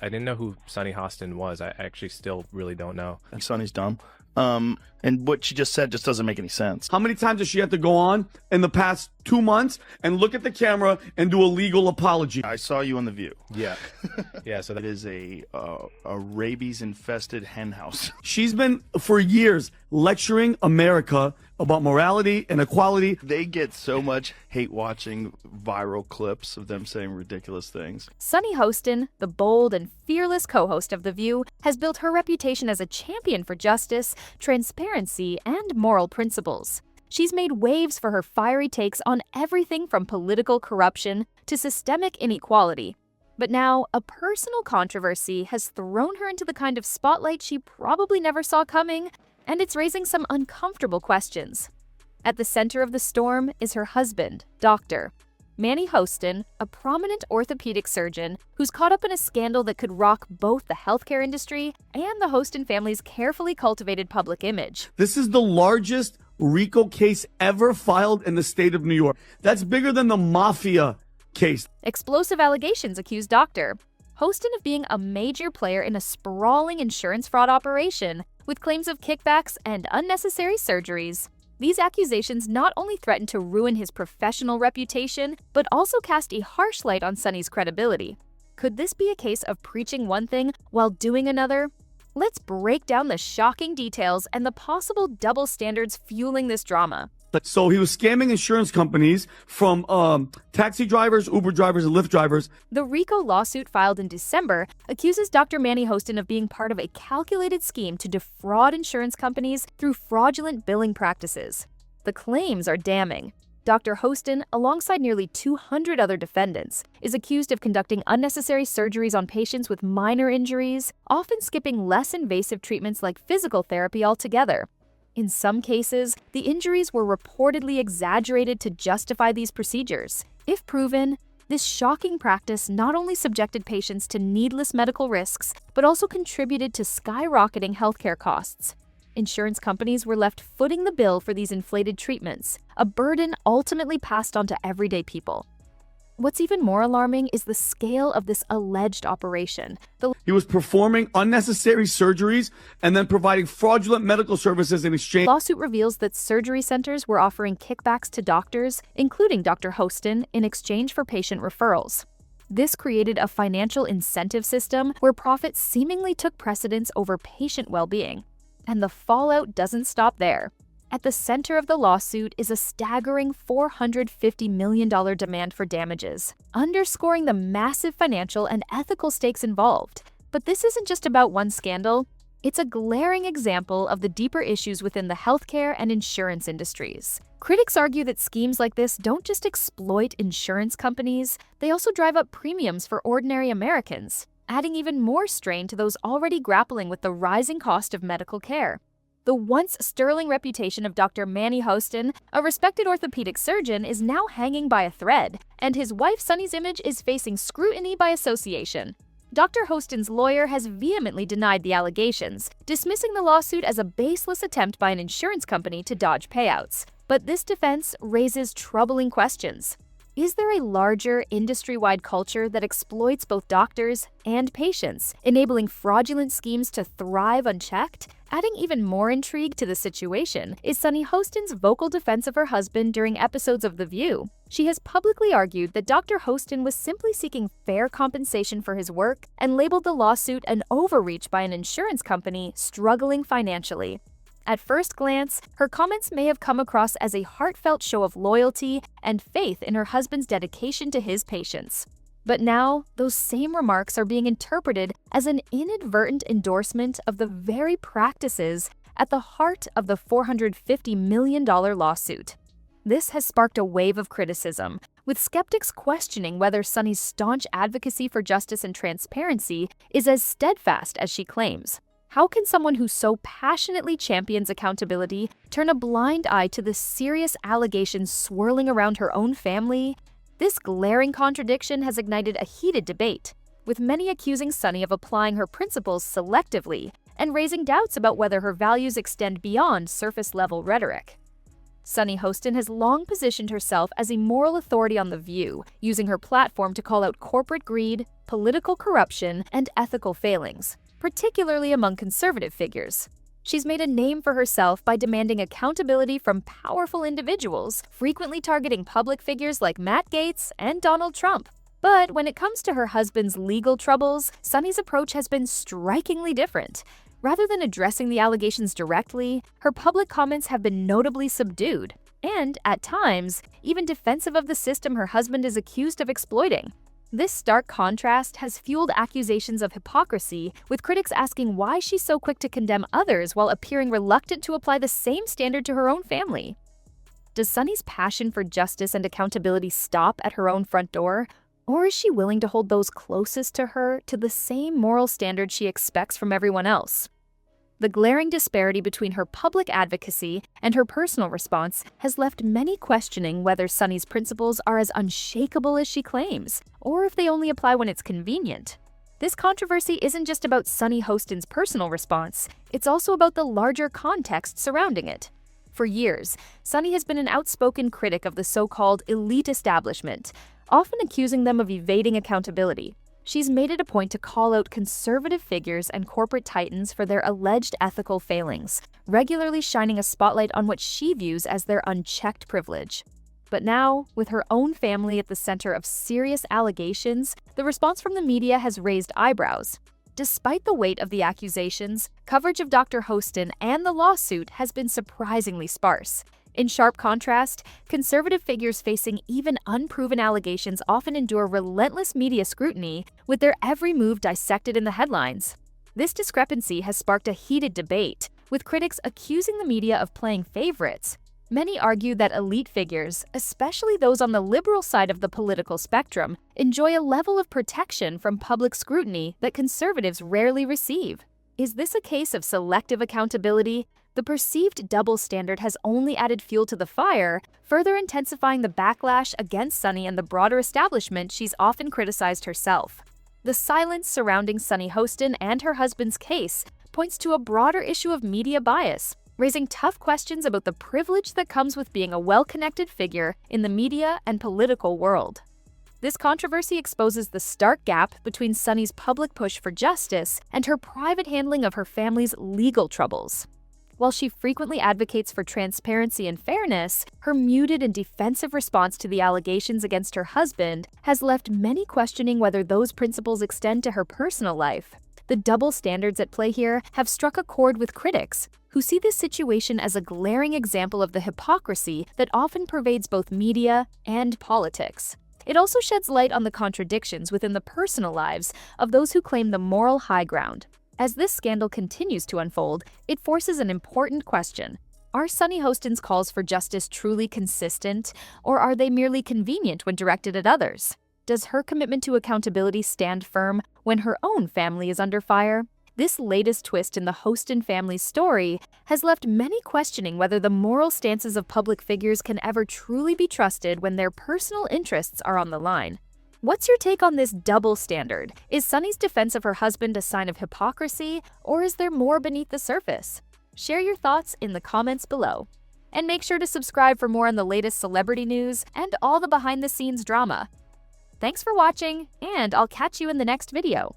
I didn't know who Sunny Hostin was. I actually still really don't know. And Sonny's dumb. And what she just said just doesn't make any sense. How many times does she have to go on in the past 2 months and look at the camera and do a legal apology? I saw you on The View. Yeah. Yeah, so That is a rabies-infested hen house. She's been, for years, lecturing America about morality and equality. They get so much hate watching viral clips of them saying ridiculous things. Sunny Hostin, the bold and fearless co-host of The View, has built her reputation as a champion for justice, transparency, and moral principles. She's made waves for her fiery takes on everything from political corruption to systemic inequality. But now, a personal controversy has thrown her into the kind of spotlight she probably never saw coming, and it's raising some uncomfortable questions. At the center of the storm is her husband, Dr. Manny Hostin, a prominent orthopedic surgeon who's caught up in a scandal that could rock both the healthcare industry and the Hostin family's carefully cultivated public image. This is the largest RICO case ever filed in the state of New York. That's bigger than the mafia case. Explosive allegations accuse Dr. Hostin of being a major player in a sprawling insurance fraud operation with claims of kickbacks and unnecessary surgeries. These accusations not only threaten to ruin his professional reputation, but also cast a harsh light on Sunny's credibility. Could this be a case of preaching one thing while doing another? Let's break down the shocking details and the possible double standards fueling this drama. So he was scamming insurance companies from taxi drivers, Uber drivers, and Lyft drivers. The RICO lawsuit filed in December accuses Dr. Manny Hostin of being part of a calculated scheme to defraud insurance companies through fraudulent billing practices. The claims are damning. Dr. Hostin, alongside nearly 200 other defendants, is accused of conducting unnecessary surgeries on patients with minor injuries, often skipping less invasive treatments like physical therapy altogether. In some cases, the injuries were reportedly exaggerated to justify these procedures. If proven, this shocking practice not only subjected patients to needless medical risks, but also contributed to skyrocketing healthcare costs. Insurance companies were left footing the bill for these inflated treatments, a burden ultimately passed on to everyday people. What's even more alarming is the scale of this alleged operation. He was performing unnecessary surgeries and then providing fraudulent medical services in exchange. The lawsuit reveals that surgery centers were offering kickbacks to doctors, including Dr. Hostin, in exchange for patient referrals. This created a financial incentive system where profit seemingly took precedence over patient well-being. And the fallout doesn't stop there. At the center of the lawsuit is a staggering $450 million demand for damages, underscoring the massive financial and ethical stakes involved. But this isn't just about one scandal. It's a glaring example of the deeper issues within the healthcare and insurance industries. Critics argue that schemes like this don't just exploit insurance companies, they also drive up premiums for ordinary Americans, adding even more strain to those already grappling with the rising cost of medical care. The once sterling reputation of Dr. Manny Hostin, a respected orthopedic surgeon, is now hanging by a thread, and his wife Sunny's image is facing scrutiny by association. Dr. Hostin's lawyer has vehemently denied the allegations, dismissing the lawsuit as a baseless attempt by an insurance company to dodge payouts. But this defense raises troubling questions. Is there a larger, industry-wide culture that exploits both doctors and patients, enabling fraudulent schemes to thrive unchecked? Adding even more intrigue to the situation is Sunny Hostin's vocal defense of her husband during episodes of The View. She has publicly argued that Dr. Hostin was simply seeking fair compensation for his work and labeled the lawsuit an overreach by an insurance company struggling financially. At first glance, her comments may have come across as a heartfelt show of loyalty and faith in her husband's dedication to his patients. But now, those same remarks are being interpreted as an inadvertent endorsement of the very practices at the heart of the $450 million lawsuit. This has sparked a wave of criticism, with skeptics questioning whether Sunny's staunch advocacy for justice and transparency is as steadfast as she claims. How can someone who so passionately champions accountability turn a blind eye to the serious allegations swirling around her own family? This glaring contradiction has ignited a heated debate, with many accusing Sunny of applying her principles selectively and raising doubts about whether her values extend beyond surface-level rhetoric. Sunny Hostin has long positioned herself as a moral authority on The View, using her platform to call out corporate greed, political corruption, and ethical failings, particularly among conservative figures. She's made a name for herself by demanding accountability from powerful individuals, frequently targeting public figures like Matt Gaetz and Donald Trump. But when it comes to her husband's legal troubles, Sunny's approach has been strikingly different. Rather than addressing the allegations directly, her public comments have been notably subdued, and, at times, even defensive of the system her husband is accused of exploiting. This stark contrast has fueled accusations of hypocrisy, with critics asking why she's so quick to condemn others while appearing reluctant to apply the same standard to her own family. Does Sunny's passion for justice and accountability stop at her own front door? Or is she willing to hold those closest to her to the same moral standard she expects from everyone else? The glaring disparity between her public advocacy and her personal response has left many questioning whether Sunny's principles are as unshakable as she claims, or if they only apply when it's convenient. This controversy isn't just about Sunny Hostin's personal response, it's also about the larger context surrounding it. For years, Sunny has been an outspoken critic of the so-called elite establishment, often accusing them of evading accountability. She's made it a point to call out conservative figures and corporate titans for their alleged ethical failings, regularly shining a spotlight on what she views as their unchecked privilege. But now, with her own family at the center of serious allegations, the response from the media has raised eyebrows. Despite the weight of the accusations, coverage of Dr. Hostin and the lawsuit has been surprisingly sparse. In sharp contrast, conservative figures facing even unproven allegations often endure relentless media scrutiny, with their every move dissected in the headlines. This discrepancy has sparked a heated debate, with critics accusing the media of playing favorites. Many argue that elite figures, especially those on the liberal side of the political spectrum, enjoy a level of protection from public scrutiny that conservatives rarely receive. Is this a case of selective accountability? The perceived double standard has only added fuel to the fire, further intensifying the backlash against Sunny and the broader establishment she's often criticized herself. The silence surrounding Sunny Hostin and her husband's case points to a broader issue of media bias, raising tough questions about the privilege that comes with being a well-connected figure in the media and political world. This controversy exposes the stark gap between Sunny's public push for justice and her private handling of her family's legal troubles. While she frequently advocates for transparency and fairness, her muted and defensive response to the allegations against her husband has left many questioning whether those principles extend to her personal life. The double standards at play here have struck a chord with critics, who see this situation as a glaring example of the hypocrisy that often pervades both media and politics. It also sheds light on the contradictions within the personal lives of those who claim the moral high ground. As this scandal continues to unfold, it forces an important question. Are Sunny Hostin's calls for justice truly consistent, or are they merely convenient when directed at others? Does her commitment to accountability stand firm when her own family is under fire? This latest twist in the Hostin family's story has left many questioning whether the moral stances of public figures can ever truly be trusted when their personal interests are on the line. What's your take on this double standard? Is Sunny's defense of her husband a sign of hypocrisy, or is there more beneath the surface? Share your thoughts in the comments below. And make sure to subscribe for more on the latest celebrity news and all the behind-the-scenes drama. Thanks for watching, and I'll catch you in the next video.